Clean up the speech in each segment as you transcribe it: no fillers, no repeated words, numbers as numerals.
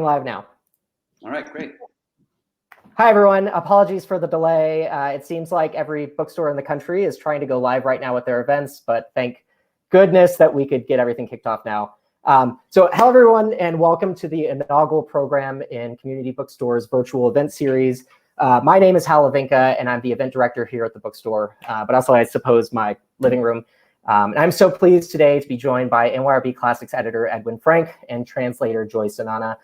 Live now. All right, great. Hi, everyone. Apologies for the delay. It seems like every bookstore in the country is trying to go live right now with their events, but thank goodness that we could get everything kicked off now. So hello, everyone, and welcome to the inaugural program in Community Bookstore's virtual event series. My name is Hal Lavinka, and I'm the event director here at the bookstore, but also, I suppose, my living room. And I'm so pleased today to be joined by NYRB Classics editor Edwin Frank and translator Joyce Zonana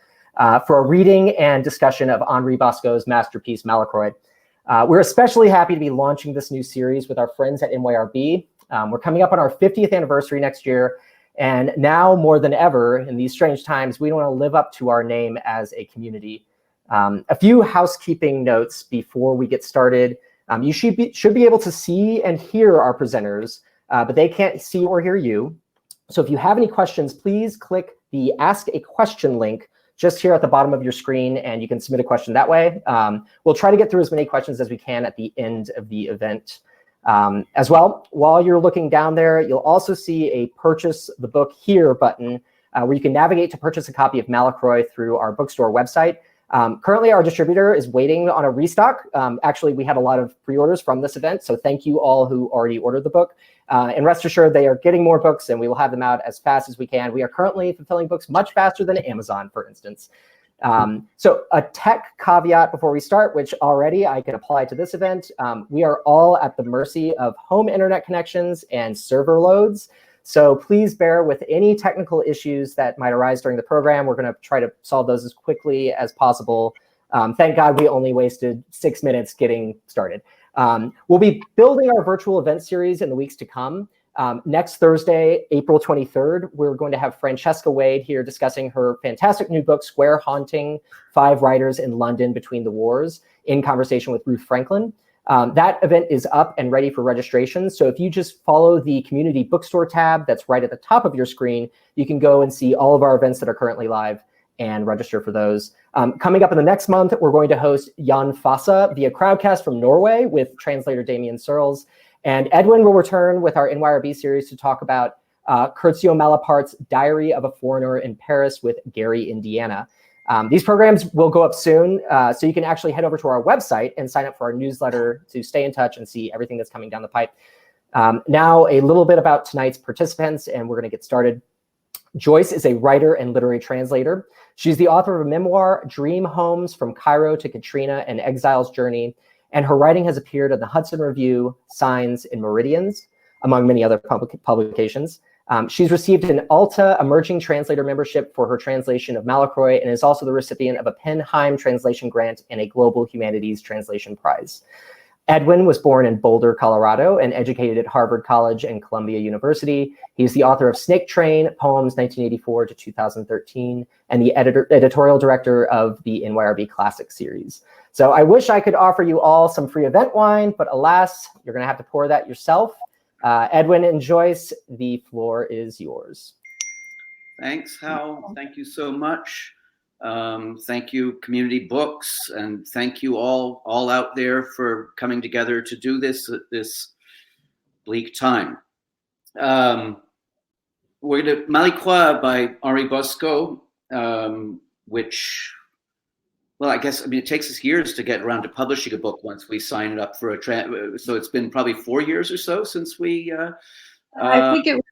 for a reading and discussion of Henri Bosco's masterpiece, Malicroix. We're especially happy to be launching this new series with our friends at NYRB. We're coming up on our 50th anniversary next year, and now more than ever in these strange times, we want to live up to our name as a community. A few housekeeping notes before we get started. You should be able to see and hear our presenters, but they can't see or hear you. So if you have any questions, please click the Ask a Question link just here at the bottom of your screen, and you can submit a question that way. We'll try to get through as many questions as we can at the end of the event. As well, while you're looking down there, you'll also see a Purchase the Book Here button where you can navigate to purchase a copy of Malicroix through our bookstore website. Currently, our distributor is waiting on a restock. Actually, we had a lot of pre-orders from this event, so thank you all who already ordered the book. And rest assured, they are getting more books, and we will have them out as fast as we can. We are currently fulfilling books much faster than Amazon, for instance. So a tech caveat before we start, which already I can apply to this event. We are all at the mercy of home internet connections and server loads. So please bear with any technical issues that might arise during the program. We're going to try to solve those as quickly as possible. Thank God we only wasted 6 minutes getting started. We'll be building our virtual event series in the weeks to come. Next Thursday, April 23rd, we're going to have Francesca Wade here discussing her fantastic new book, Square Haunting: 5 Writers in London Between the Wars, in conversation with Ruth Franklin. That event is up and ready for registration. So if you just follow the Community Bookstore tab that's right at the top of your screen, you can go and see all of our events that are currently live and register for those. Coming up in the next month, we're going to host Jan Fossa via Crowdcast from Norway with translator Damien Searles. And Edwin will return with our NYRB series to talk about Curzio Malaparte's Diary of a Foreigner in Paris with Gary, Indiana. These programs will go up soon, so you can actually head over to our website and sign up for our newsletter to stay in touch and see everything that's coming down the pipe. Now, a little bit about tonight's participants, and we're going to get started. Joyce is a writer and literary translator. She's the author of a memoir, Dream Homes: From Cairo to Katrina, An Exile's Journey, and her writing has appeared in the Hudson Review, Signs, and Meridians, among many other publications. She's received an Alta Emerging Translator membership for her translation of Malicroix and is also the recipient of a Penheim Translation Grant and a Global Humanities Translation Prize. Edwin was born in Boulder, Colorado, and educated at Harvard College and Columbia University. He's the author of Snake Train, Poems 1984 to 2013, and the editorial director of the NYRB Classics series. So I wish I could offer you all some free event wine, but alas, you're going to have to pour that yourself. Edwin and Joyce, the floor is yours. Thanks, Hal. Thank you so much. Thank you, Community Books, and thank you all out there for coming together to do this at this bleak time. We're going to Malicroix by Henri Bosco, which, well, I guess, it takes us years to get around to publishing a book once we sign it up for so it's been probably 4 years or so since we... I think it,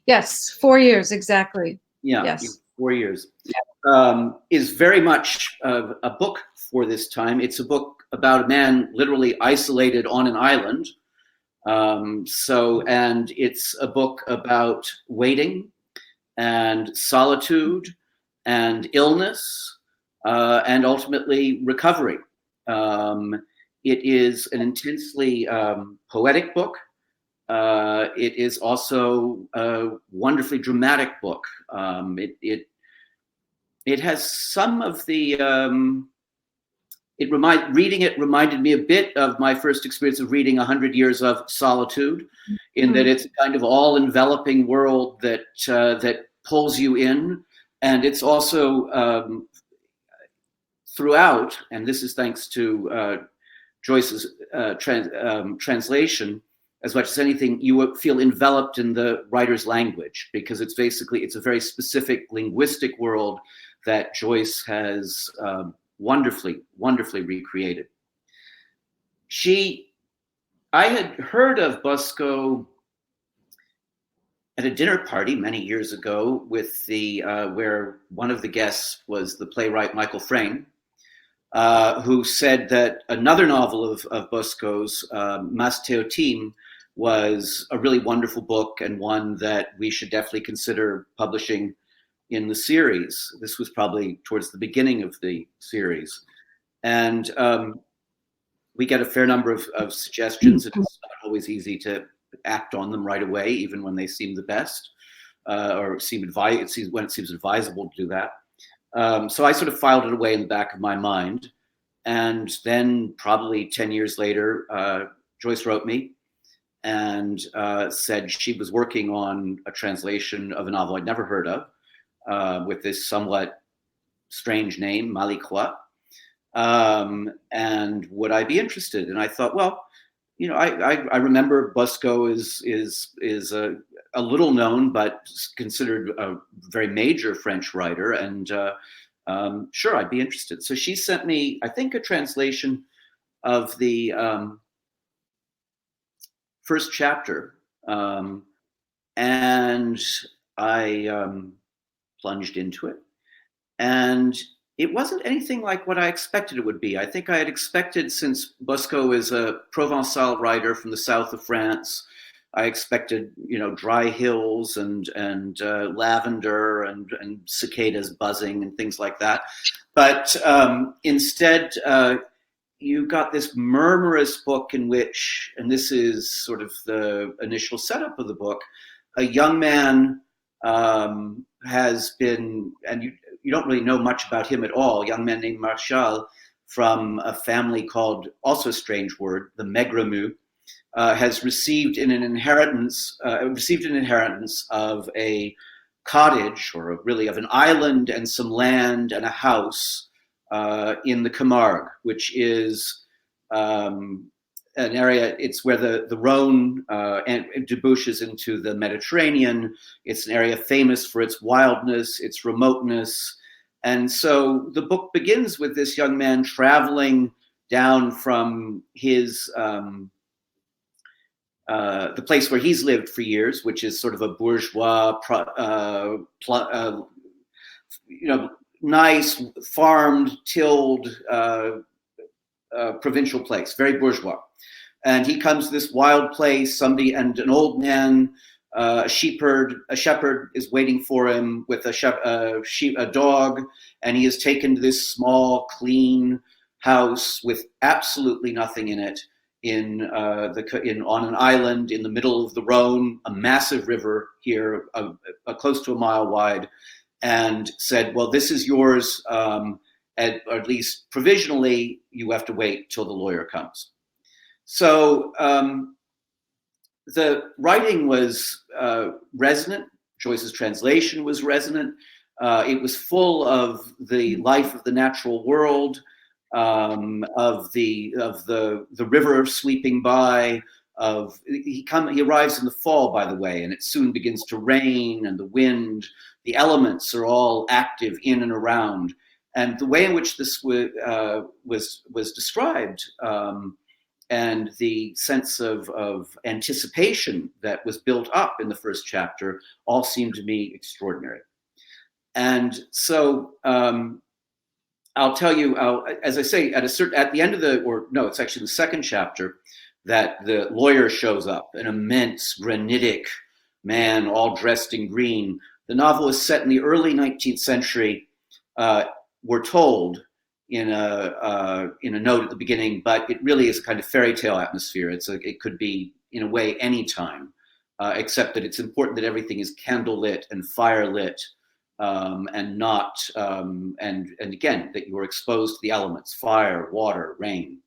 yes, 4 years, exactly. Yeah, yes. 4 years. Is very much a book for this time. It's a book about a man literally isolated on an island. And it's a book about waiting and solitude and illness and ultimately recovery. It is an intensely poetic book. It is also a wonderfully dramatic book. It has some of the, reading it reminded me a bit of my first experience of reading 100 Years of Solitude, in that it's a kind of all-enveloping world that that pulls you in. And it's also throughout, and this is thanks to Joyce's translation, as much as anything, you feel enveloped in the writer's language, because it's a very specific linguistic world that Joyce has wonderfully recreated. I had heard of Bosco at a dinner party many years ago with where one of the guests was the playwright Michael Frayn, who said that another novel of Bosco's, Mas Teotim, was a really wonderful book and one that we should definitely consider publishing in the series. This was probably towards the beginning of the series. And we get a fair number of suggestions. It's not always easy to act on them right away, even when they seem the best, or when it seems advisable to do that. So I sort of filed it away in the back of my mind. And then probably 10 years later, Joyce wrote me and said she was working on a translation of a novel I'd never heard of, with this somewhat strange name, Malicroix. And would I be interested? And I thought, well, you know, I remember Bosco is a little known, but considered a very major French writer, and sure, I'd be interested. So she sent me, I think, a translation of the first chapter, and I plunged into it, and it wasn't anything like what I expected it would be. I think I had expected, since Bosco is a Provençal writer from the south of France, I expected, you know, dry hills and lavender and cicadas buzzing and things like that. But instead, you got this murmurous book in which, and this is sort of the initial setup of the book, a young man has been, and you don't really know much about him at all, a young man named Marshal from a family called, also a strange word, the Megremou, has received an inheritance of a cottage, or really of an island and some land and a house in the Camargue, which is an area, it's where the Rhone debouches into the Mediterranean. It's an area famous for its wildness, its remoteness. And so the book begins with this young man traveling down from his, the place where he's lived for years, which is sort of a bourgeois, nice, farmed, tilled, provincial place, very bourgeois. And he comes to this wild place, and an old man, a shepherd is waiting for him with a dog, and he is taken to this small, clean house with absolutely nothing in it, on an island in the middle of the Rhone, a massive river here, close to a mile wide, and said, well, this is yours, or at least provisionally, you have to wait till the lawyer comes. So the writing was resonant. Joyce's translation was resonant. It was full of the life of the natural world, of the river sweeping by. He arrives in the fall, by the way, and it soon begins to rain, and the wind, the elements are all active in and around. And the way in which this was described, and the sense of anticipation that was built up in the first chapter, all seemed to me extraordinary. And so I'll tell you, as I say, at the end of it's actually the second chapter, that the lawyer shows up, an immense granitic man, all dressed in green. The novel is set in the early 19th century. We're told in a note at the beginning, but it really is a kind of fairy tale atmosphere. It could be, in a way, any time, except that it's important that everything is candlelit and firelit, and not, and again, that you are exposed to the elements: fire, water, rain.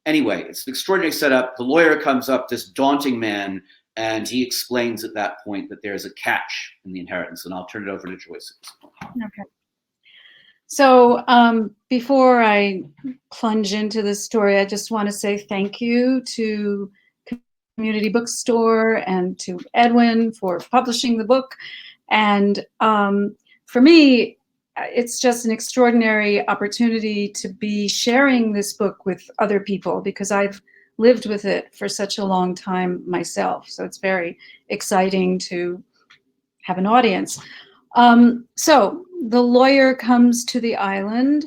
Anyway, it's an extraordinary setup. The lawyer comes up, this daunting man, and he explains at that point that there's a catch in the inheritance, and I'll turn it over to Joyce. Okay. So before I plunge into this story, I just want to say thank you to Community Bookstore and to Edwin for publishing the book. And for me, it's just an extraordinary opportunity to be sharing this book with other people, because I've lived with it for such a long time myself. So it's very exciting to have an audience. So the lawyer comes to the island.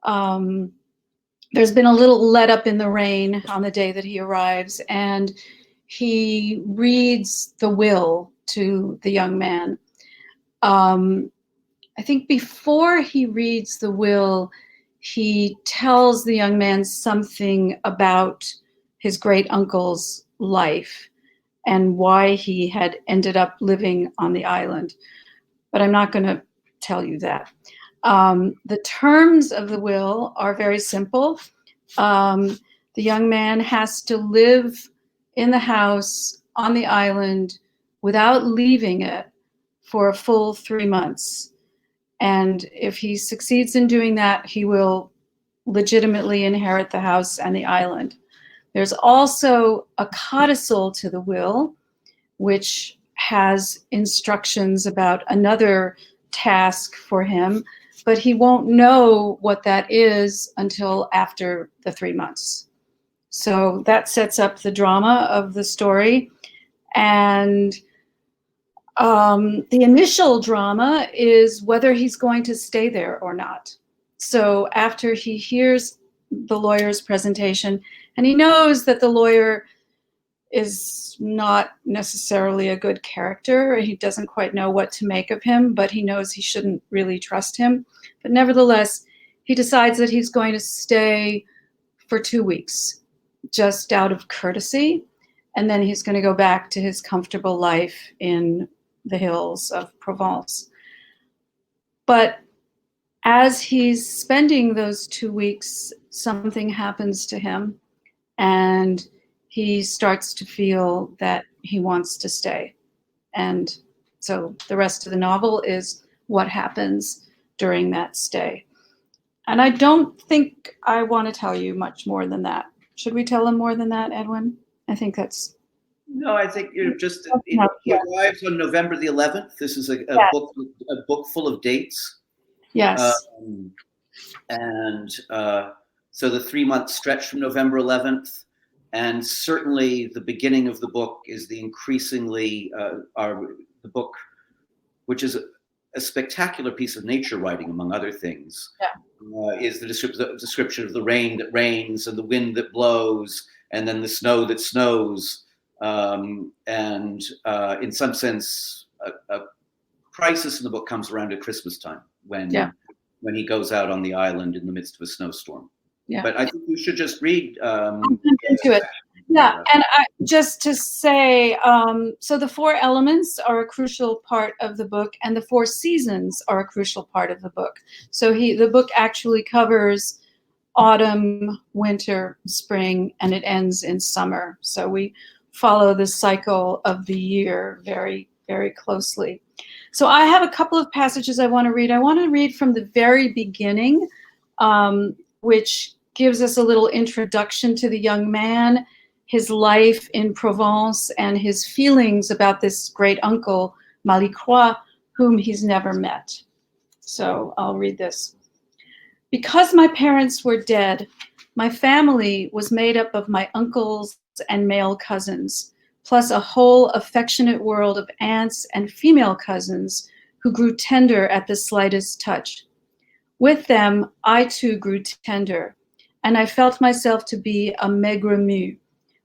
There's been a little let up in the rain on the day that he arrives, and he reads the will to the young man. I think before he reads the will, he tells the young man something about his great uncle's life and why he had ended up living on the island. But I'm not going to tell you that. The terms of the will are very simple. The young man has to live in the house on the island without leaving it for a full 3 months. And if he succeeds in doing that, he will legitimately inherit the house and the island. There's also a codicil to the will, which has instructions about another task for him, but he won't know what that is until after the 3 months. So that sets up the drama of the story. And the initial drama is whether he's going to stay there or not. So after he hears the lawyer's presentation, and he knows that the lawyer is not necessarily a good character, he doesn't quite know what to make of him, but he knows he shouldn't really trust him. But nevertheless, he decides that he's going to stay for 2 weeks, just out of courtesy, and then he's going to go back to his comfortable life in the hills of Provence. But as he's spending those 2 weeks, something happens to him, and he starts to feel that he wants to stay. And so the rest of the novel is what happens during that stay. And I don't think I want to tell you much more than that. Should we tell him more than that, Edwin? I think that's... No, I think he Yeah. arrives on November the 11th. This is a Yes. book full of dates. Yes. So the 3 month stretch from November 11th, and certainly the beginning of the book is the increasingly the book, which is a spectacular piece of nature writing, among other things. Yeah. Is the description of the rain that rains and the wind that blows, and then the snow that snows. In some sense, a crisis in the book comes around at Christmas time when he goes out on the island in the midst of a snowstorm. Yeah. But I think you should just read into it. Yeah, and just to say, so the 4 elements are a crucial part of the book, and the 4 seasons are a crucial part of the book. So the book actually covers autumn, winter, spring, and it ends in summer. So we follow the cycle of the year very, very closely. So I have a couple of passages I want to read. I want to read from the very beginning, which gives us a little introduction to the young man, his life in Provence, and his feelings about this great uncle, Malicroix, whom he's never met. So I'll read this. Because my parents were dead, my family was made up of my uncles and male cousins, plus a whole affectionate world of aunts and female cousins who grew tender at the slightest touch. With them, I too grew tender, and I felt myself to be a maigre mue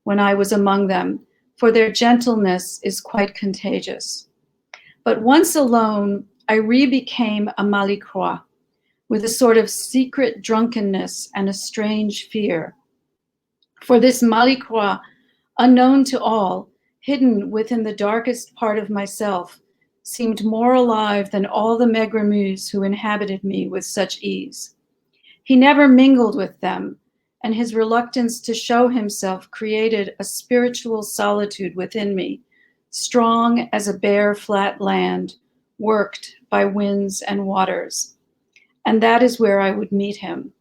when I was among them, for their gentleness is quite contagious. But once alone, I re-became a Malicroix, with a sort of secret drunkenness and a strange fear. For this Malicroix, unknown to all, hidden within the darkest part of myself, seemed more alive than all the maigre mues who inhabited me with such ease. He never mingled with them, and his reluctance to show himself created a spiritual solitude within me, strong as a bare flat land, worked by winds and waters. And that is where I would meet him.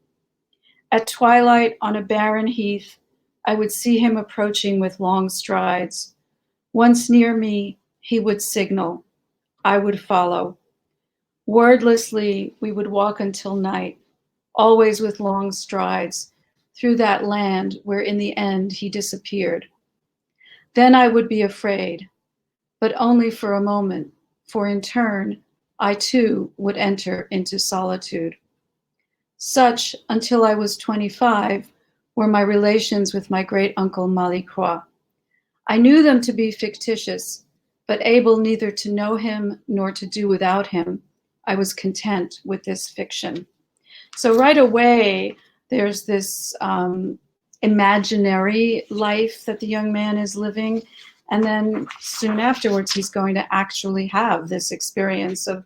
At twilight on a barren heath, I would see him approaching with long strides. Once near me, he would signal. I would follow. Wordlessly, we would walk until night, always with long strides, through that land where in the end he disappeared. Then I would be afraid, but only for a moment, for in turn, I too would enter into solitude. Such, until I was 25, were my relations with my great uncle Malicroix. I knew them to be fictitious, but able neither to know him nor to do without him, I was content with this fiction. So right away, there's this imaginary life that the young man is living. And then soon afterwards, he's going to actually have this experience of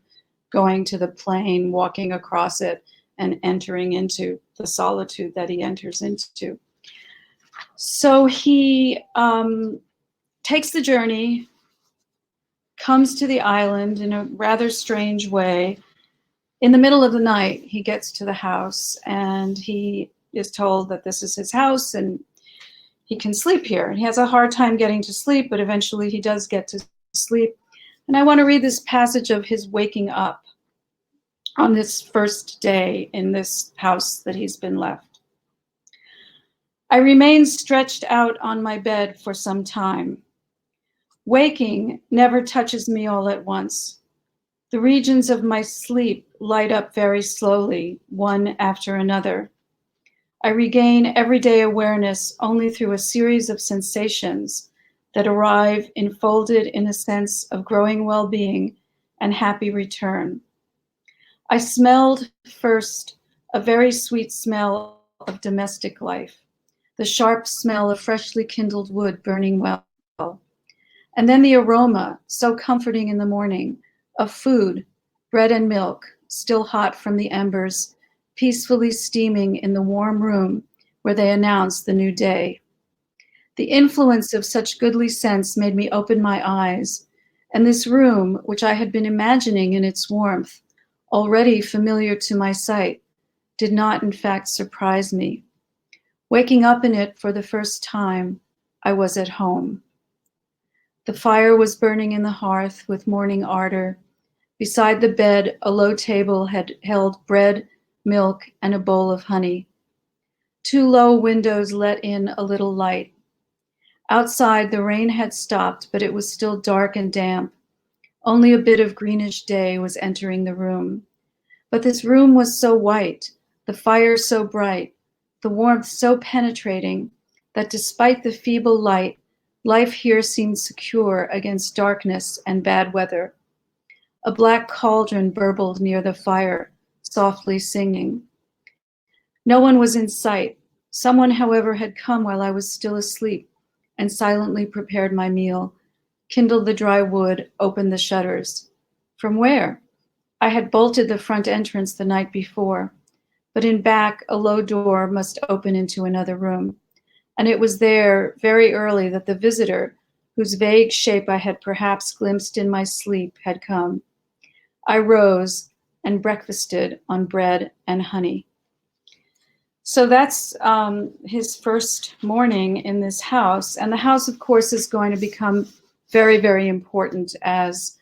going to the plain, walking across it, and entering into the solitude that he enters into. So he takes the journey, comes to the island in a rather strange way. In the middle of the night, he gets to the house and he is told that this is his house and he can sleep here. And he has a hard time getting to sleep, but eventually he does get to sleep. And I want to read this passage of his waking up on this first day in this house that he's been left. I remained stretched out on my bed for some time. Waking never touches me all at once. The regions of my sleep light up very slowly, one after another. I regain everyday awareness only through a series of sensations that arrive enfolded in a sense of growing well-being and happy return. I smelled first a very sweet smell of domestic life, the sharp smell of freshly kindled wood burning well, and then the aroma, so comforting in the morning, of food, bread and milk, still hot from the embers, peacefully steaming in the warm room where they announced the new day. The influence of such goodly scents made me open my eyes, and this room, which I had been imagining in its warmth, already familiar to my sight, did not in fact surprise me. Waking up in it for the first time, I was at home. The fire was burning in the hearth with morning ardor. Beside the bed, a low table had held bread, milk, and a bowl of honey. 2 low windows let in a little light. Outside, the rain had stopped, but it was still dark and damp. Only a bit of greenish day was entering the room. But this room was so white, the fire so bright, the warmth so penetrating, that despite the feeble light, life here seemed secure against darkness and bad weather. A black cauldron burbled near the fire, softly singing. No one was in sight. Someone, however, had come while I was still asleep and silently prepared my meal, kindled the dry wood, opened the shutters. From where? I had bolted the front entrance the night before, but in back, a low door must open into another room. And it was there, very early, that the visitor, whose vague shape I had perhaps glimpsed in my sleep, had come. I rose and breakfasted on bread and honey. So that's his first morning in this house. And the house, of course, is going to become very, very important as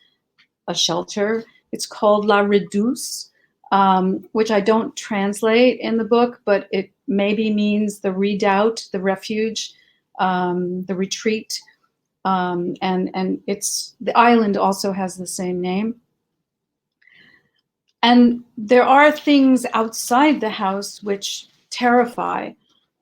a shelter. It's called La Redouce, which I don't translate in the book, but it maybe means the redoubt, the refuge, the retreat. And it's the island also has the same name. And there are things outside the house which terrify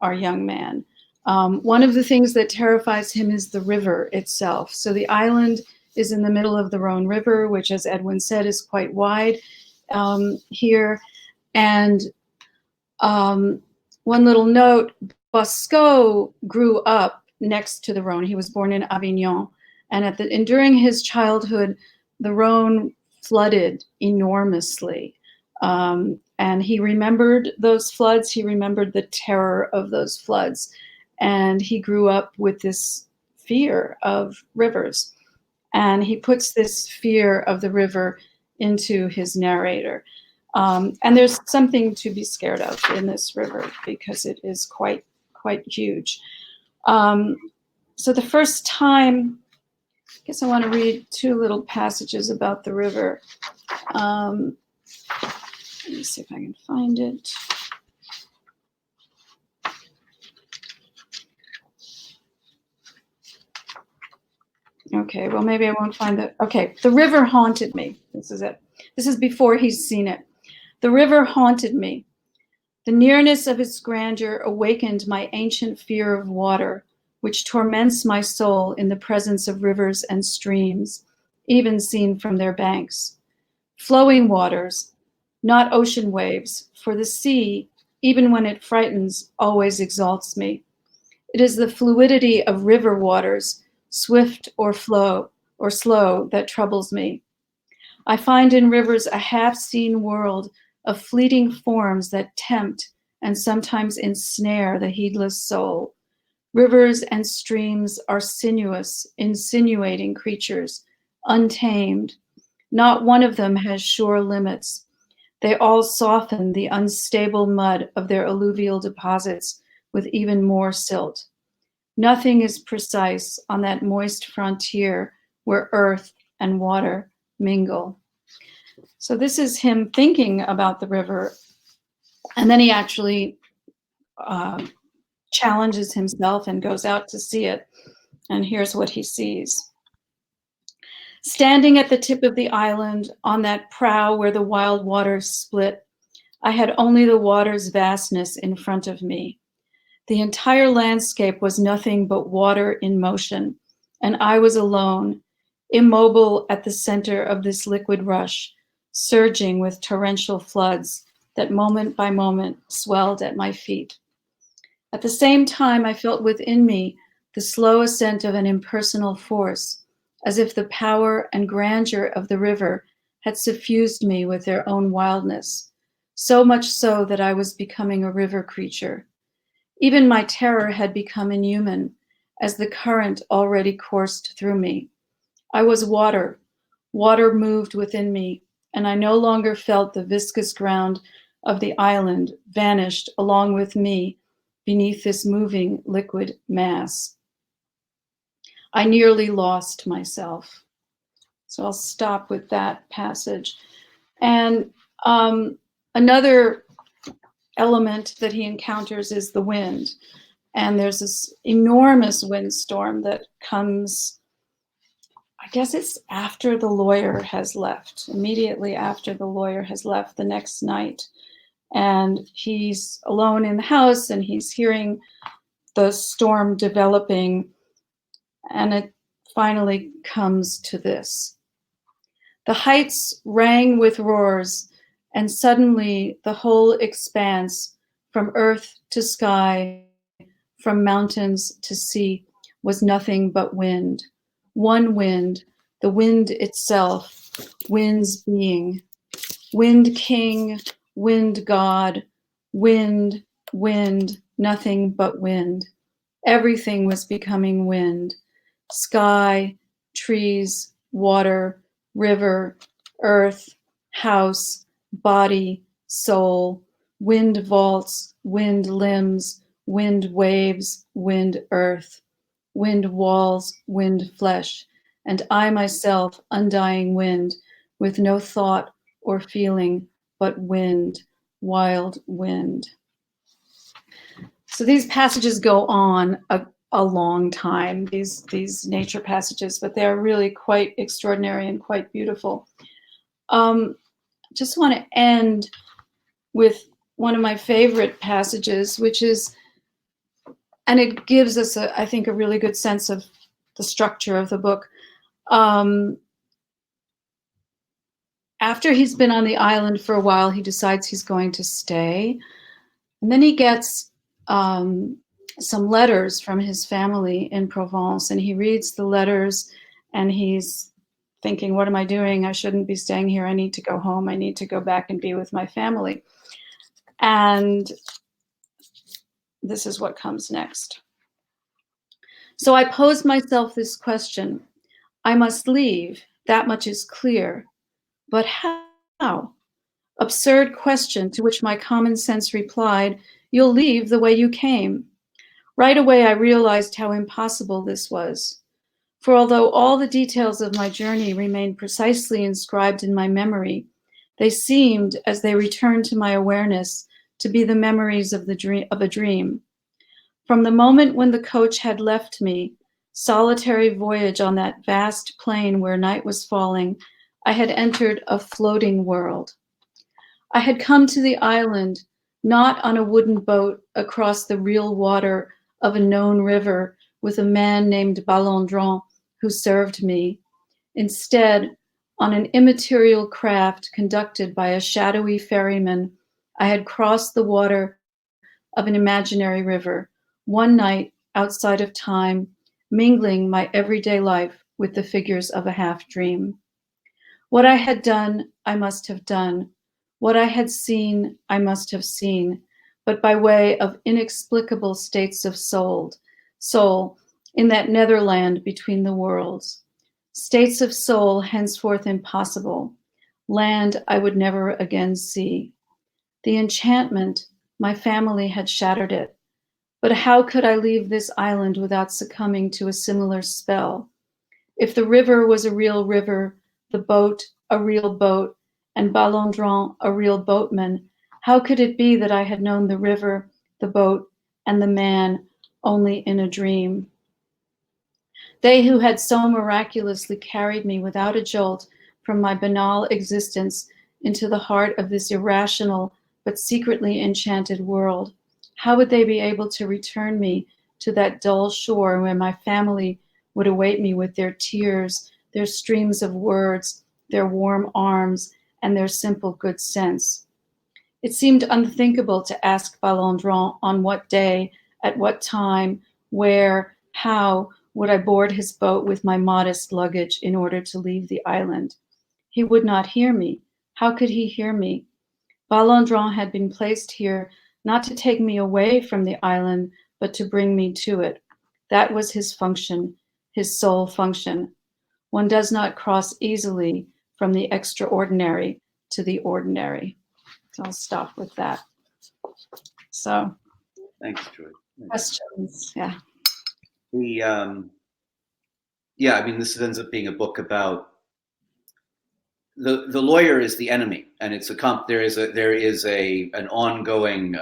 our young man. One of the things that terrifies him is the river itself. So the island is in the middle of the Rhone River, which, as Edwin said, is quite wide here. And one little note, Bosco grew up next to the Rhone. He was born in Avignon. And during his childhood, the Rhone flooded enormously. And he remembered those floods. He remembered the terror of those floods. And he grew up with this fear of rivers. And he puts this fear of the river into his narrator. And there's something to be scared of in this river because it is quite huge. So the first time, I guess I want to read 2 little passages about the river. Let me see if I can find it. Okay, well, maybe I won't find it. Okay, the river haunted me. This is it. This is before he's seen it. The river haunted me. The nearness of its grandeur awakened my ancient fear of water, which torments my soul in the presence of rivers and streams, even seen from their banks. Flowing waters, not ocean waves, for the sea, even when it frightens, always exalts me. It is the fluidity of river waters, swift or slow, that troubles me. I find in rivers a half-seen world of fleeting forms that tempt and sometimes ensnare the heedless soul. Rivers and streams are sinuous, insinuating creatures, untamed. Not one of them has sure limits. They all soften the unstable mud of their alluvial deposits with even more silt. Nothing is precise on that moist frontier where earth and water mingle. So this is him thinking about the river, and then he actually challenges himself and goes out to see it. And here's what he sees. Standing at the tip of the island, on that prow where the wild waters split, I had only the water's vastness in front of me. The entire landscape was nothing but water in motion, and I was alone, immobile at the center of this liquid rush, surging with torrential floods that moment by moment swelled at my feet. At the same time, I felt within me the slow ascent of an impersonal force, as if the power and grandeur of the river had suffused me with their own wildness, so much so that I was becoming a river creature. Even my terror had become inhuman, as the current already coursed through me. I was water. Water moved within me, and I no longer felt the viscous ground of the island vanished along with me beneath this moving liquid mass. I nearly lost myself. So I'll stop with that passage. And another element that he encounters is the wind. And there's this enormous windstorm that comes, I guess it's after the lawyer has left, immediately after the lawyer has left the next night. And he's alone in the house and he's hearing the storm developing. And it finally comes to this. The heights rang with roars, and suddenly the whole expanse, from earth to sky, from mountains to sea, was nothing but wind. One wind, the wind itself, wind's being. Wind king, wind god, wind, wind, nothing but wind. Everything was becoming wind. Sky, trees, water, river, earth, house, body, soul, wind vaults, wind limbs, wind waves, wind earth, wind walls, wind flesh, and I myself undying wind, with no thought or feeling but wind, wild wind. So these passages go on a long time, these nature passages, but they're really quite extraordinary and quite beautiful. Just want to end with one of my favorite passages, which is, and it gives us, I think, a really good sense of the structure of the book. After he's been on the island for a while, he decides he's going to stay. And then he gets some letters from his family in Provence, and he reads the letters and he's thinking, what am I doing? I shouldn't be staying here. I need to go home. I need to go back and be with my family. And this is what comes next. So I posed myself this question. I must leave, that much is clear. But how? Absurd question to which my common sense replied, you'll leave the way you came. Right away, I realized how impossible this was. For although all the details of my journey remained precisely inscribed in my memory, They seemed, as they returned to my awareness, to be the memories of a dream. From the moment when the coach had left me, solitary voyage on that vast plain where night was falling, I had entered a floating world. I had come to the island, not on a wooden boat across the real water of a known river with a man named Ballandron who served me. Instead, on an immaterial craft conducted by a shadowy ferryman, I had crossed the water of an imaginary river, one night outside of time, mingling my everyday life with the figures of a half-dream. What I had done, I must have done. What I had seen, I must have seen, but by way of inexplicable states of soul in that netherland between the worlds. States of soul henceforth impossible, land I would never again see. The enchantment, my family had shattered it. But how could I leave this island without succumbing to a similar spell? If the river was a real river, the boat a real boat, and Ballandron a real boatman, how could it be that I had known the river, the boat, and the man only in a dream? They who had so miraculously carried me without a jolt from my banal existence into the heart of this irrational but secretly enchanted world, how would they be able to return me to that dull shore where my family would await me with their tears, their streams of words, their warm arms, and their simple good sense? It seemed unthinkable to ask Ballandron on what day, at what time, where, how would I board his boat with my modest luggage in order to leave the island. He would not hear me. How could he hear me? Ballandron had been placed here not to take me away from the island, but to bring me to it. That was his function, his sole function. One does not cross easily from the extraordinary to the ordinary. So I'll stop with that. So, Thanks, Joy. questions? Yeah. I mean, this ends up being a book about the lawyer is the enemy, and it's there is an ongoing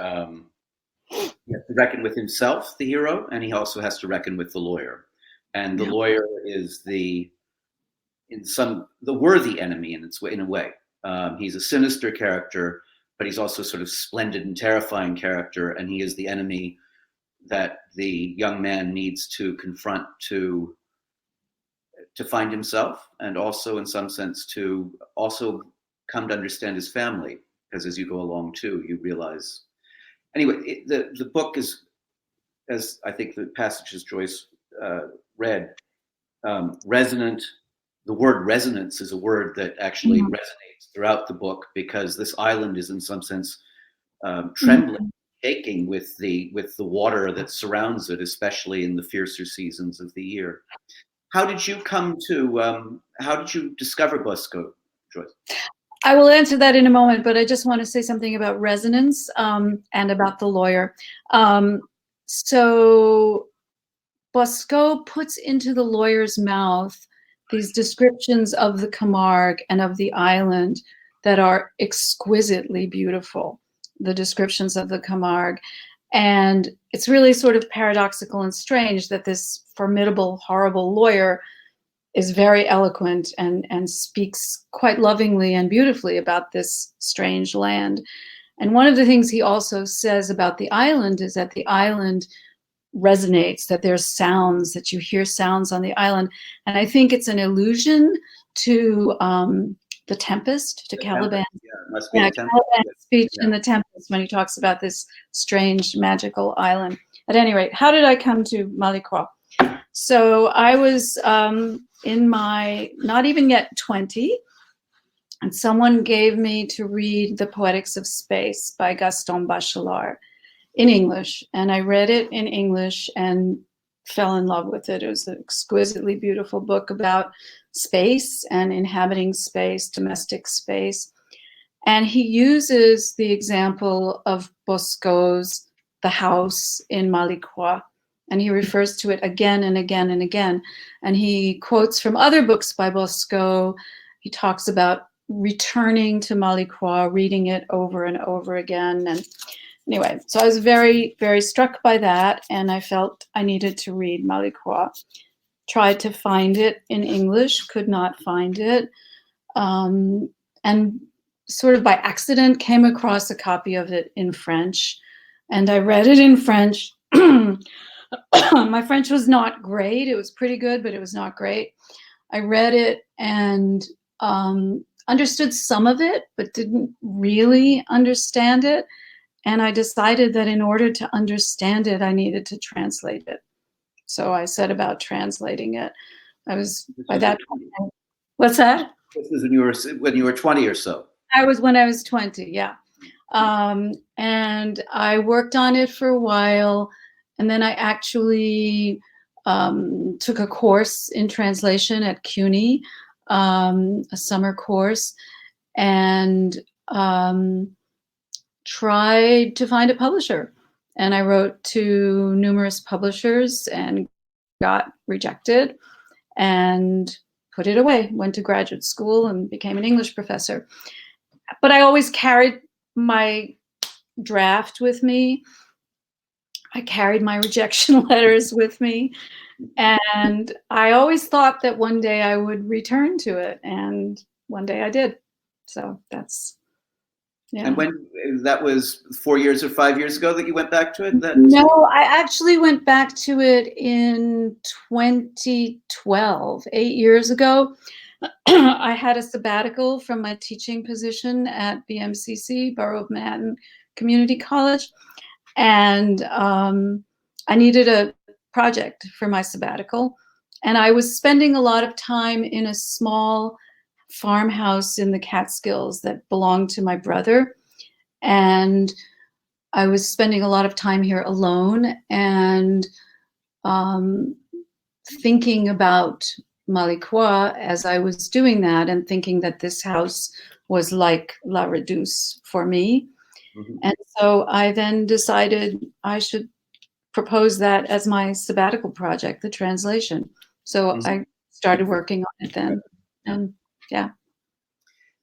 he has to reckon with himself, the hero, and he also has to reckon with the lawyer, and the lawyer is the worthy enemy in a way. He's a sinister character, but he's also sort of splendid and terrifying character, and he is the enemy that the young man needs to confront to find himself, and also in some sense to also come to understand his family, because as you go along too, you realize. Anyway, the book is, as I think the passages Joyce read, resonant. The word resonance is a word that actually resonates throughout the book, because this island is in some sense trembling, shaking with the water that surrounds it, especially in the fiercer seasons of the year. How did you how did you discover Bosco, Joyce? I will answer that in a moment, but I just want to say something about resonance and about the lawyer. So Bosco puts into the lawyer's mouth these descriptions of the Camargue and of the island that are exquisitely beautiful, the descriptions of the Camargue. And it's really sort of paradoxical and strange that this formidable, horrible lawyer is very eloquent and speaks quite lovingly and beautifully about this strange land. And one of the things he also says about the island is that the island resonates, that there's sounds, that you hear sounds on the island. And I think it's an allusion to The Tempest, to Caliban's speech in The Tempest, when he talks about this strange magical island. At any rate, how did I come to Malicroix? So I was in my not even yet 20, and someone gave me to read The Poetics of Space by Gaston Bachelard in English, and I read it in English and fell in love with it. It was an exquisitely beautiful book about space and inhabiting space, domestic space. And he uses the example of Bosco's The House in Malicroix, and he refers to it again and again and again. And he quotes from other books by Bosco. He talks about returning to Malicroix, reading it over and over again. And anyway, so I was very, very struck by that, and I felt I needed to read Malicroix. Tried to find it in English, could not find it, and sort of by accident came across a copy of it in French, and I read it in French. My French was not great. It was pretty good, but it was not great. I read it and understood some of it, but didn't really understand it. And I decided that in order to understand it, I needed to translate it. So I set about translating it. I was by that point. What's that? This was when you were 20 or so. I was when I was 20, yeah. And I worked on it for a while, and then I actually took a course in translation at CUNY, a summer course, and tried to find a publisher. And I wrote to numerous publishers and got rejected and put it away, went to graduate school and became an English professor. But I always carried my draft with me. I carried my rejection letters with me. And I always thought that one day I would return to it. And one day I did. So that's, yeah. And when that was 4 years or 5 years ago that you went back to it? No, I actually went back to it in 2012, 8 years ago. I had a sabbatical from my teaching position at BMCC, Borough of Manhattan Community College. And I needed a project for my sabbatical. And I was spending a lot of time in a small farmhouse in the Catskills that belonged to my brother. And I was spending a lot of time here alone and thinking about Malicroix as I was doing that, and thinking that this house was like La Reduce for me. Mm-hmm. And so I then decided I should propose that as my sabbatical project, the translation. So mm-hmm. I started working on it then. And yeah.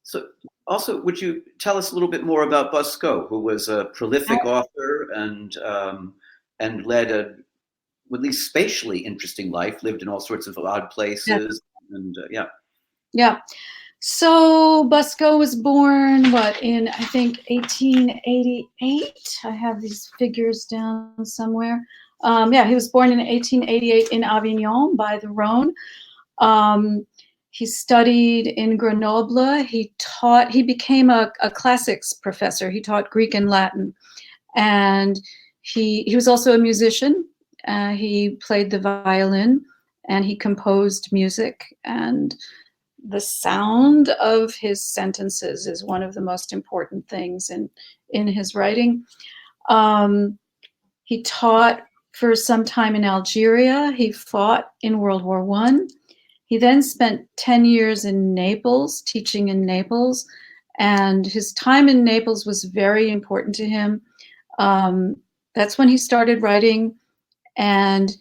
So also, would you tell us a little bit more about Bosco, who was a prolific author and led a, at least spatially interesting life, lived in all sorts of odd places, and Yeah. So Bosco was born, in, I think, 1888. I have these figures down somewhere. He was born in 1888 in Avignon by the Rhone. He studied in Grenoble. He became a classics professor. He taught Greek and Latin. And he was also a musician. He played the violin and he composed music, and the sound of his sentences is one of the most important things in his writing. He taught for some time in Algeria. He fought in World War I. He then spent 10 years in Naples, teaching in Naples, and his time in Naples was very important to him. That's when he started writing, and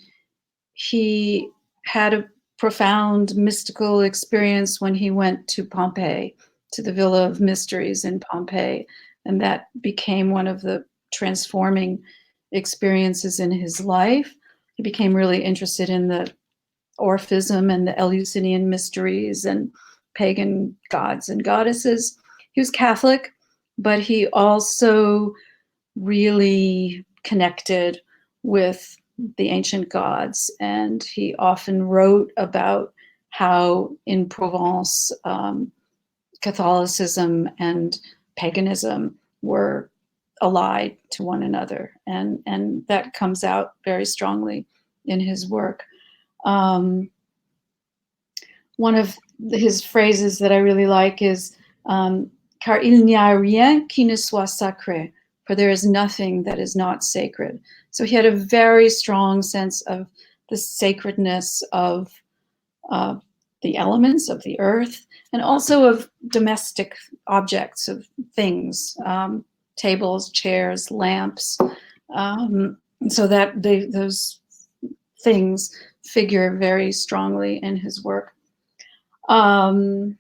he had a profound mystical experience when he went to Pompeii, to the Villa of Mysteries in Pompeii, and that became one of the transforming experiences in his life. He became really interested in the Orphism and the Eleusinian mysteries and pagan gods and goddesses. He was Catholic, but he also really connected with the ancient gods, and he often wrote about how in Provence Catholicism and paganism were allied to one another, and that comes out very strongly in his work. One of his phrases that I really like is car il n'y a rien qui ne soit sacré, for there is nothing that is not sacred. So he had a very strong sense of the sacredness of the elements of the earth, and also of domestic objects, of things, tables, chairs, lamps, so that those things figure very strongly in his work. And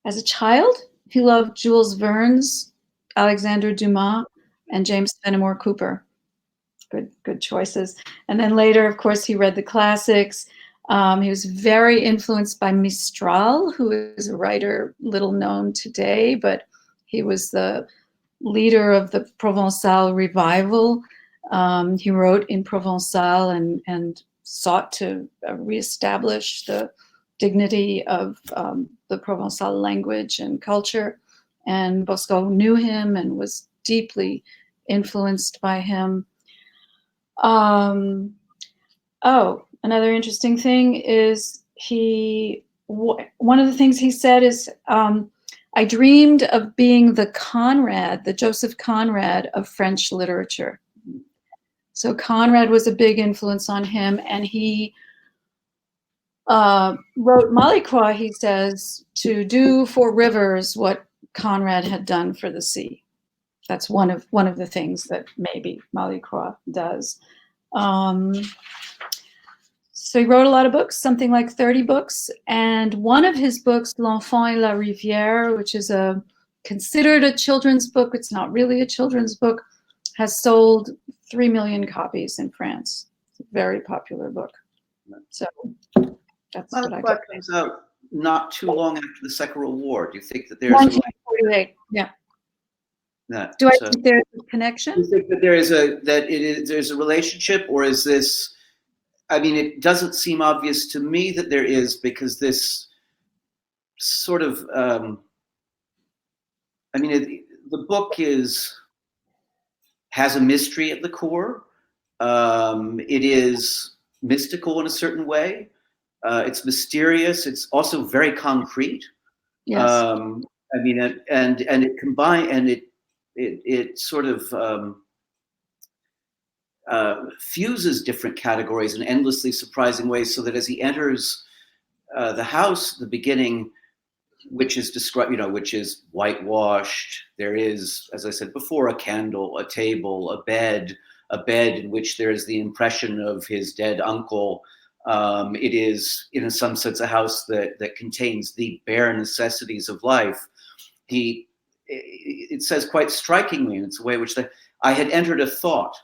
As a child, he loved Jules Verne's Alexander Dumas and James Fenimore Cooper. Good choices. And then later, of course, he read the classics. He was very influenced by Mistral, who is a writer little known today, but he was the leader of the Provençal revival. He wrote in Provençal and sought to reestablish the dignity of the Provençal language and culture. And Bosco knew him and was deeply influenced by him. Another interesting thing is one of the things he said is, I dreamed of being the Joseph Conrad of French literature. So Conrad was a big influence on him, and he wrote Malicroix, he says, to do for rivers what Conrad had done for the sea. That's one of the things that maybe Malicroix does. So he wrote a lot of books, something like 30 books. And one of his books, L'Enfant et la Rivière, which is considered a children's book, it's not really a children's book, has sold 3 million copies in France. It's a very popular book. So that's what I got. Comes out not too long after the Second World War. Do you think that there's 1948, yeah. Do I think there's a connection? Do you think that there's a relationship, or is this? I mean, it doesn't seem obvious to me that there is, because this sort of. The book has a mystery at the core. It is mystical in a certain way. It's mysterious. It's also very concrete. Yes. And it combines, and it sort of fuses different categories in endlessly surprising ways, so that as he enters the house at the beginning, which is described, which is whitewashed, there is, as I said before, a candle, a table, a bed in which there is the impression of his dead uncle. It is, in some sense, a house that contains the bare necessities of life. It says quite strikingly, and it's a way in which I had entered a thought.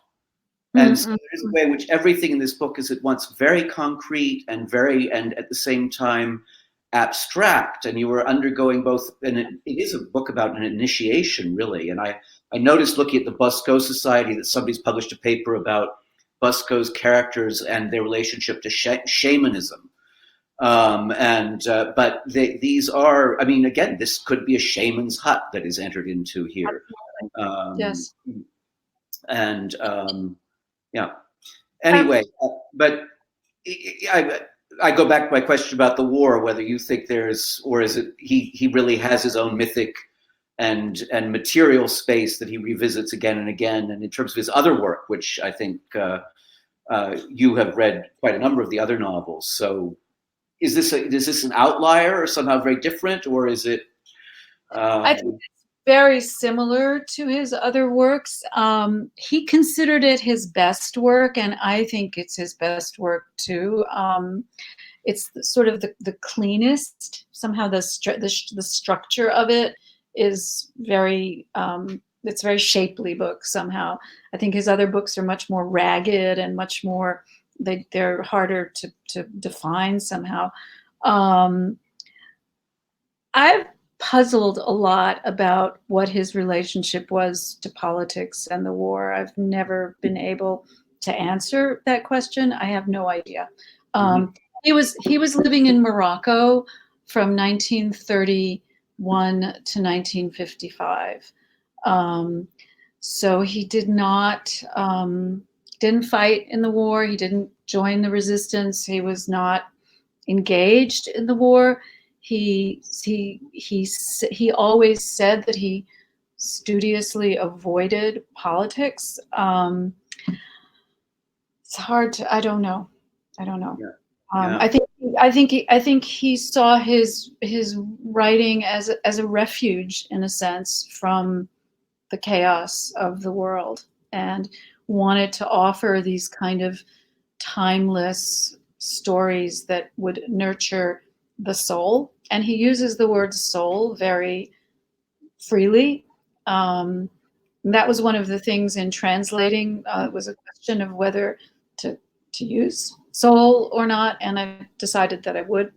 And so there's a way in which everything in this book is at once very concrete and at the same time abstract. And you were undergoing both, and it is a book about an initiation, really. And I noticed, looking at the Bosco Society, that somebody's published a paper about Bosco's characters and their relationship to shamanism. But these are, I mean, again, this could be a shaman's hut that is entered into here. Yes. And yeah. Anyway, but I go back to my question about the war, whether you think or is it he really has his own mythic and material space that he revisits again and again. And in terms of his other work, which I think you have read quite a number of the other novels. So is this an outlier or somehow very different, or is it? I think it's very similar to his other works. He considered it his best work, and I think it's his best work too. It's sort of the cleanest. Somehow the structure of it is very. It's a very shapely book somehow. I think his other books are much more ragged and much more. They're harder to define somehow. I've puzzled a lot about what his relationship was to politics and the war. I've never been able to answer that question. I have no idea. He was living in Morocco from 1931 to 1955. So he didn't fight in the war. He didn't join the resistance. He was not engaged in the war. He always said that he studiously avoided politics. It's hard to. I don't know. Yeah. I think he saw his writing as a refuge, in a sense, from the chaos of the world, and wanted to offer these kind of timeless stories that would nurture the soul and he uses the word soul very freely. That was one of the things in translating. It was a question of whether to use soul or not, and I decided that I would.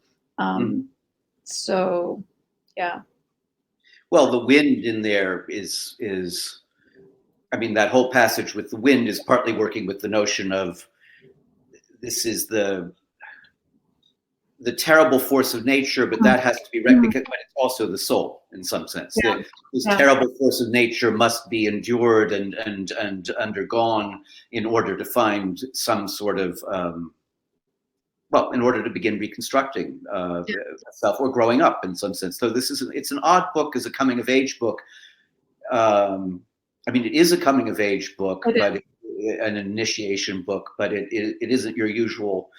So, yeah. Well, the wind in there is, I mean, that whole passage with the wind is partly working with the notion of this is the terrible force of nature, but that has to be recognized, but it's also the soul in some sense. Yeah. This terrible force of nature must be endured and undergone in order to find some sort of, well, in order to begin reconstructing self or growing up in some sense. So it's an odd book as a coming of age book. I mean, it is a coming of age book, but an initiation book, but it isn't your usual,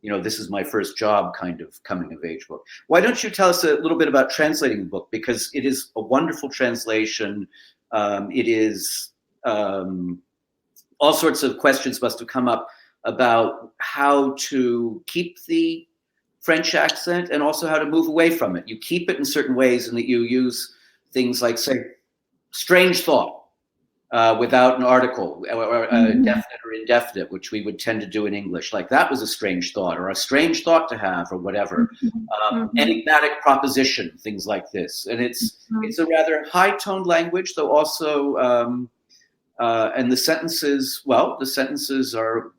you know, this is my first job kind of coming of age book. Why don't you tell us a little bit about translating the book? Because it is a wonderful translation. It is, all sorts of questions must have come up about how to keep the French accent and also how to move away from it. You keep it in certain ways, and that you use things like, say, strange thought without an article, or definite or indefinite, which we would tend to do in English. Like, that was a strange thought, or a strange thought to have, or whatever. Enigmatic proposition, things like this. And it's a rather high-toned language, though also, and the sentences, well, the sentences are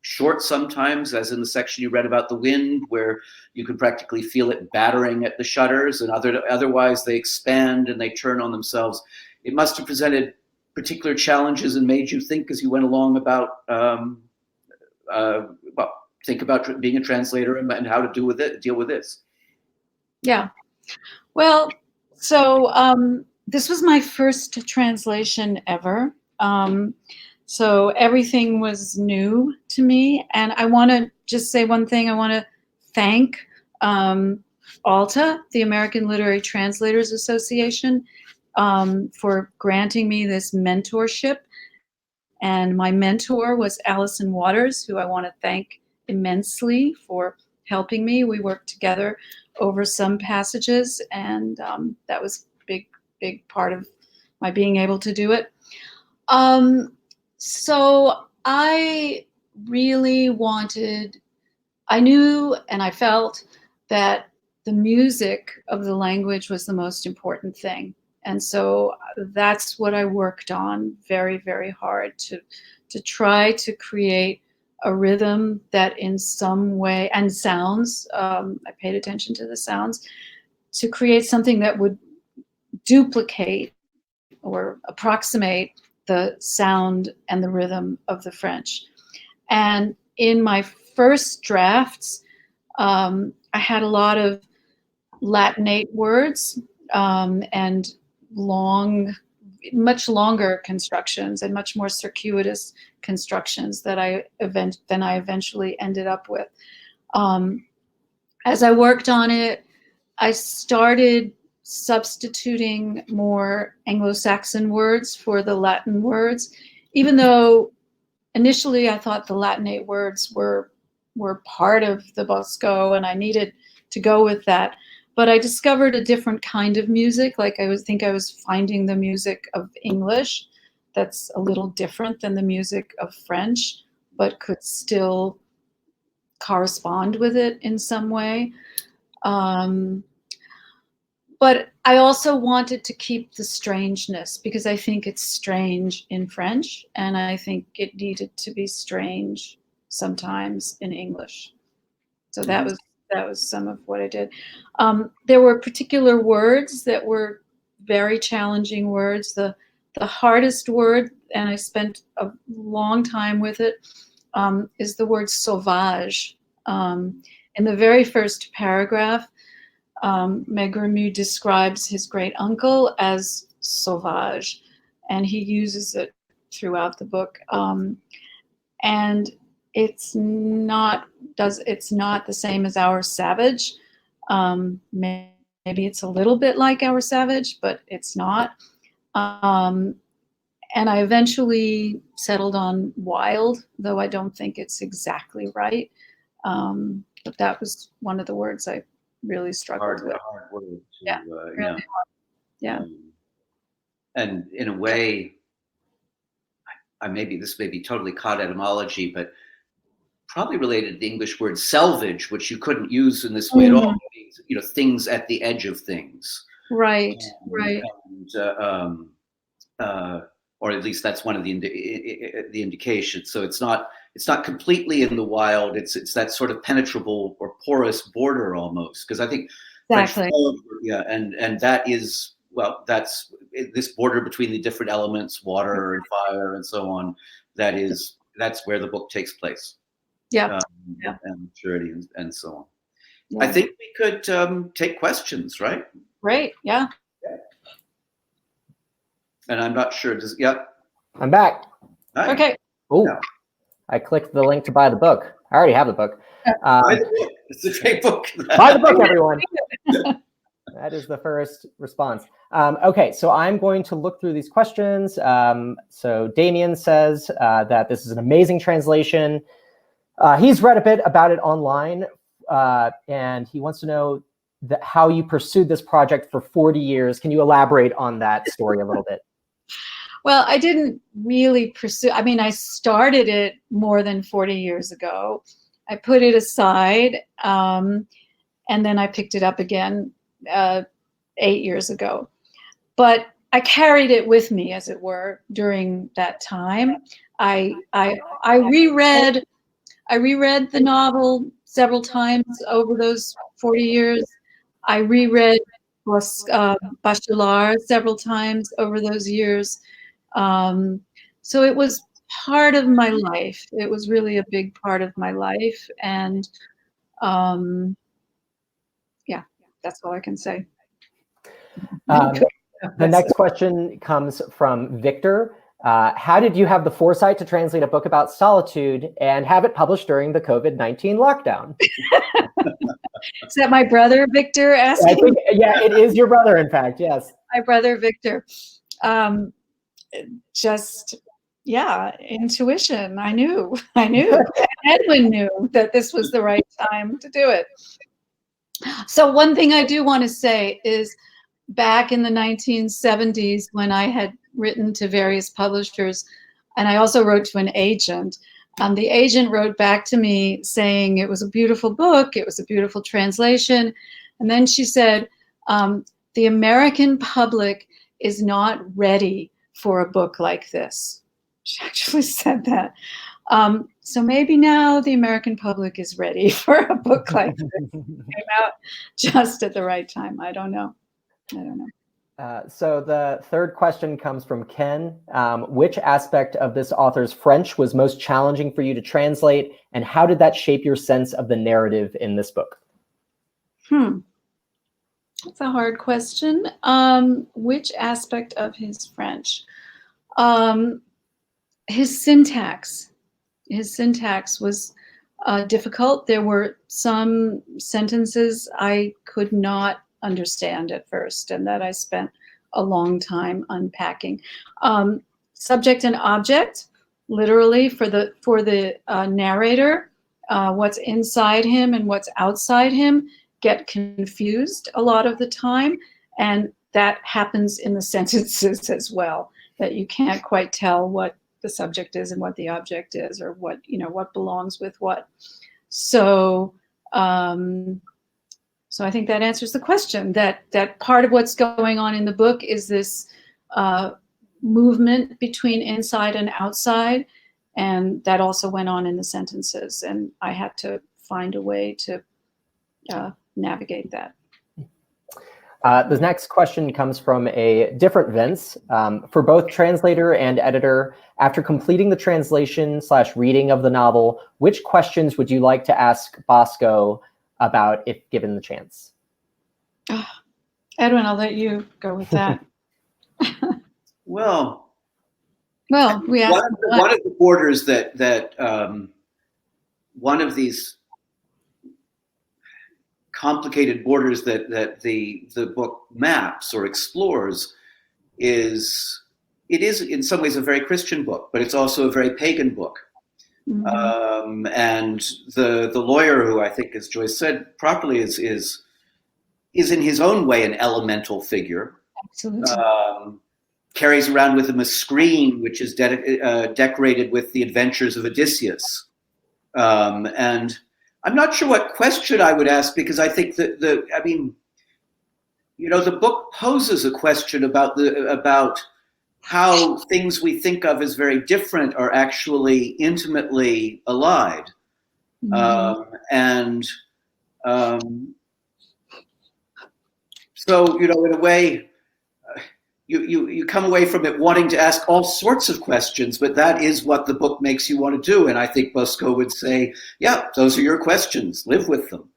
short sometimes, as in the section you read about the wind, where you can practically feel it battering at the shutters, and otherwise they expand and they turn on themselves. It must have presented particular challenges and made you think as you went along about, well, think about being a translator and how to deal with this. Yeah. Well, so this was my first translation ever. So everything was new to me. And I want to just say one thing. I want to thank ALTA, the American Literary Translators Association, for granting me this mentorship. And my mentor was Allison Waters, who I want to thank immensely for helping me. We worked together over some passages, and that was a big part of my being able to do it. So I really I knew and I felt that the music of the language was the most important thing. And so that's what I worked on very, very hard, to try to create a rhythm that in some way, and sounds, I paid attention to the sounds, to create something that would duplicate or approximate the sound and the rhythm of the French. And in my first drafts, I had a lot of Latinate words and much longer constructions and much more circuitous constructions that I eventually ended up with. As I worked on it, I started substituting more Anglo-Saxon words for the Latin words, even though initially I thought the Latinate words were part of the Bosco and I needed to go with that. But I discovered a different kind of music. Like, I was finding the music of English that's a little different than the music of French, but could still correspond with it in some way. But I also wanted to keep the strangeness, because I think it's strange in French, and I think it needed to be strange sometimes in English. So that was some of what I did. There were particular words that were very challenging words. The hardest word, and I spent a long time with it, is the word sauvage. In the very first paragraph, Maigremu describes his great uncle as sauvage, and he uses it throughout the book. And it's not the same as our savage. Maybe it's a little bit like our savage, but it's not. And I eventually settled on wild, though I don't think it's exactly right. But that was one of the words I really struggled with. Hard word to, Yeah, really hard. Yeah. And in a way, this may be totally cod etymology, but probably related to the English word selvage, which you couldn't use in this way at all. It means, things at the edge of things. Right, right. And, or at least that's one of the indications. So it's not completely in the wild. It's that sort of penetrable or porous border almost. Because I think Exactly. And that is, well, that's this border between the different elements, water and fire and so on. That's where the book takes place. Yeah. And maturity and so on. Yeah. I think we could take questions, right? Great. Yeah. And I'm not sure. I'm back. Hi. Okay. Oh, Yeah. I clicked the link to buy the book. I already have the book. Buy the book. It's a great book. Buy the book, everyone. That is the first response. Okay, so I'm going to look through these questions. So Damien says that this is an amazing translation. He's read a bit about it online, and he wants to know how you pursued this project for 40 years. Can you elaborate on that story a little bit? Well, I didn't really pursue. I mean, I started it more than 40 years ago. I put it aside, and then I picked it up again 8 years ago. But I carried it with me, as it were, during that time. I reread the novel several times over those 40 years. I reread Bachelard several times over those years. So it was part of my life. It was really a big part of my life. And yeah, that's all I can say. The next question comes from Victor. How did you have the foresight to translate a book about solitude and have it published during the COVID-19 lockdown? Is that my brother, Victor, asking? I think, yeah, it is your brother, in fact, yes. My brother, Victor. Intuition. I knew. Edwin knew that this was the right time to do it. So one thing I do want to say is back in the 1970s when I had written to various publishers, and I also wrote to an agent, the agent wrote back to me saying it was a beautiful book, it was a beautiful translation. And then she said, the American public is not ready for a book like this. She actually said that. So maybe now the American public is ready for a book like this. It came out just at the right time. I don't know. So the third question comes from Ken. Which aspect of this author's French was most challenging for you to translate, and how did that shape your sense of the narrative in this book? That's a hard question. Which aspect of his French? His syntax. His syntax was difficult. There were some sentences I could not understand at first, and that I spent a long time unpacking. Subject and object, literally for the narrator, what's inside him and what's outside him get confused a lot of the time, and that happens in the sentences as well, that you can't quite tell what the subject is and what the object is, or what belongs with what. So I think that answers the question, that part of what's going on in the book is this movement between inside and outside, and that also went on in the sentences, and I had to find a way to navigate that. The next question comes from a different Vince. For both translator and editor, after completing the translation/reading of the novel, which questions would you like to ask Bosco about if given the chance? Edwin, I'll let you go with that. Well, we asked one of the borders that one of these complicated borders that the book maps or explores is, it is in some ways a very Christian book, but it's also a very pagan book. Mm-hmm. And the lawyer, who I think, as Joyce said properly, is is in his own way an elemental figure. Absolutely. Carries around with him a screen which is decorated with the adventures of Odysseus. And I'm not sure what question I would ask, because I think that the book poses a question about how things we think of as very different are actually intimately allied. So, in a way, you come away from it wanting to ask all sorts of questions, but that is what the book makes you want to do. And I think Bosco would say, yeah, those are your questions. Live with them.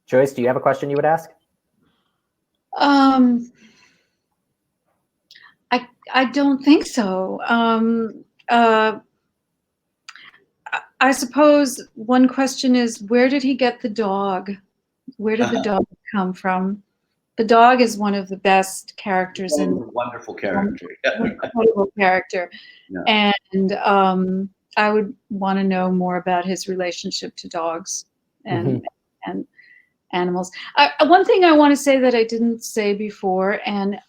Joyce, do you have a question you would ask? I don't think so. I suppose one question is, where did he get the dog? Where did the dog come from? The dog is one of the best characters wonderful character. Incredible character. Yeah. And I would want to know more about his relationship to dogs and animals. One thing I want to say that I didn't say before, and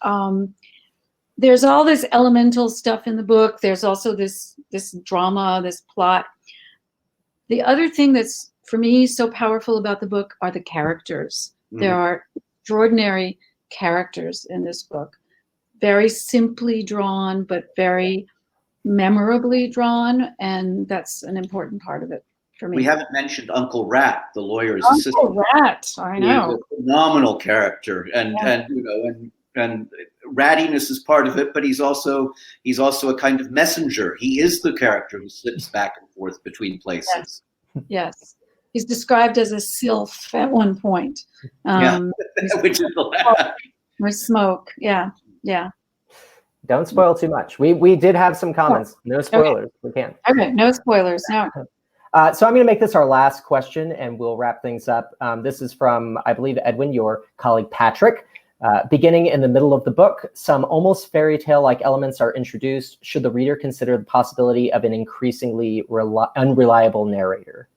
there's all this elemental stuff in the book. There's also this drama, this plot. The other thing that's, for me, so powerful about the book are the characters. There are extraordinary characters in this book. Very simply drawn, but very memorably drawn, and that's an important part of it for me. We haven't mentioned Uncle Rat, the lawyer's Uncle assistant. Rat, I know. He's a phenomenal character, and rattiness is part of it, but he's also a kind of messenger. He is the character who slips back and forth between places. Yes. He's described as a sylph at one point. Which is the last. Or smoke. Yeah. Don't spoil too much. We did have some comments. No spoilers. Okay. We can't. Okay, no spoilers. No. So I'm going to make this our last question, and we'll wrap things up. This is from, I believe, Edwin, your colleague Patrick. Beginning in the middle of the book, some almost fairy tale-like elements are introduced. Should the reader consider the possibility of an increasingly unreliable narrator?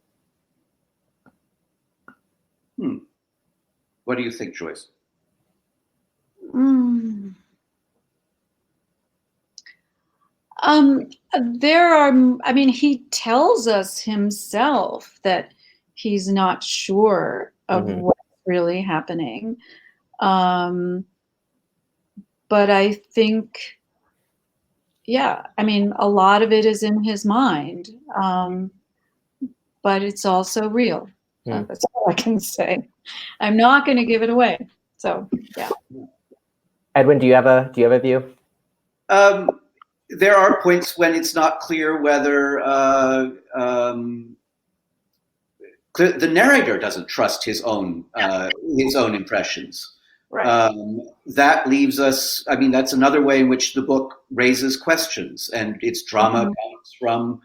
What do you think, Joyce? He tells us himself that he's not sure of what's really happening. But I think, a lot of it is in his mind, but it's also real. That's all I can say. I'm not going to give it away. So, yeah. Edwin, do you have a view? There are points when it's not clear whether the narrator doesn't trust his own impressions. Right. That leaves us. That's another way in which the book raises questions, and its drama comes from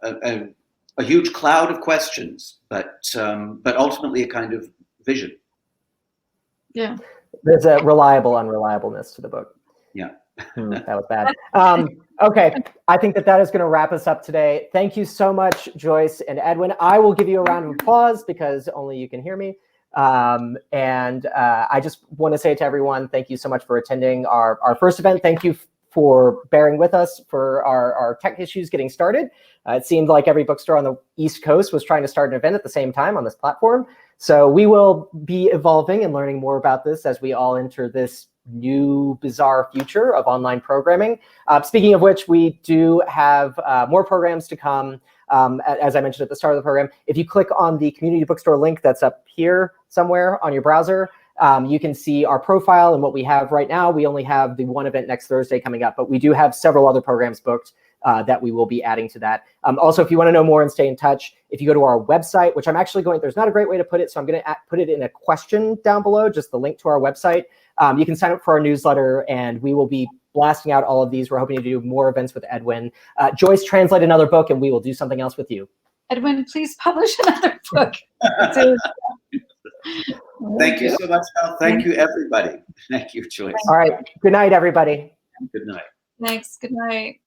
a huge cloud of questions, but ultimately a kind of vision. Yeah. There's a reliable unreliableness to the book. Yeah. That was bad. Okay, I think that is going to wrap us up today. Thank you so much, Joyce and Edwin. I will give you a round of applause because only you can hear me. I just want to say to everyone, thank you so much for attending our first event. Thank you for bearing with us for our tech issues getting started. It seemed like every bookstore on the East Coast was trying to start an event at the same time on this platform. So we will be evolving and learning more about this as we all enter this new bizarre future of online programming. Speaking of which, we do have more programs to come. As I mentioned at the start of the program, if you click on the community bookstore link that's up here somewhere on your browser, you can see our profile and what we have right now. We only have the one event next Thursday coming up, but we do have several other programs booked that we will be adding to that. Also, if you want to know more and stay in touch, if you go to our website, which I'm actually there's not a great way to put it, so I'm going to put it in a question down below, just the link to our website. You can sign up for our newsletter, and we will be blasting out all of these. We're hoping to do more events with Edwin. Joyce, translate another book, and we will do something else with you. Edwin, please publish another book. Thank you so much, Hal. Thank you, everybody. Thank you, Joyce. All right. Good night, everybody. Good night. Thanks. Good night.